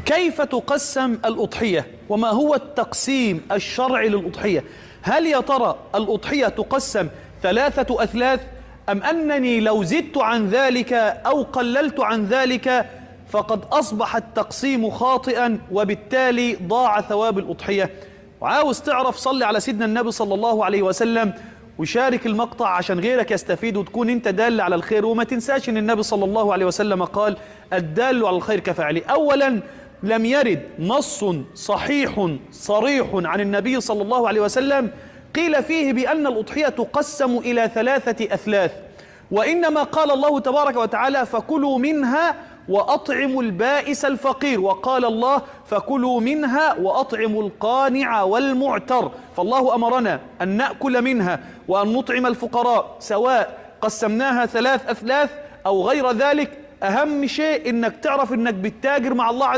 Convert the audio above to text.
كيف تقسم الأضحية؟ وما هو التقسيم الشرعي للأضحية؟ هل يا ترى الأضحية تقسم 3 أثلاث، أم أنني لو زدت عن ذلك أو قللت عن ذلك فقد أصبح التقسيم خاطئا وبالتالي ضاع ثواب الأضحية؟ وعاوز تعرف، صلي على سيدنا النبي صلى الله عليه وسلم وشارك المقطع عشان غيرك يستفيد وتكون انت دال على الخير. وما تنساش ان النبي صلى الله عليه وسلم قال: الدال على الخير كفاعله. اولا، لم يرد نص صحيح صريح عن النبي صلى الله عليه وسلم قيل فيه بأن الأضحية تقسم إلى 3 أثلاث، وإنما قال الله تبارك وتعالى: فكلوا منها وأطعموا البائس الفقير، وقال الله: فكلوا منها وأطعموا القانع والمعتر. فالله أمرنا أن نأكل منها وأن نطعم الفقراء، سواء قسمناها 3 أثلاث أو غير ذلك. أهم شيء إنك تعرف إنك بتتاجر مع الله عز وجل.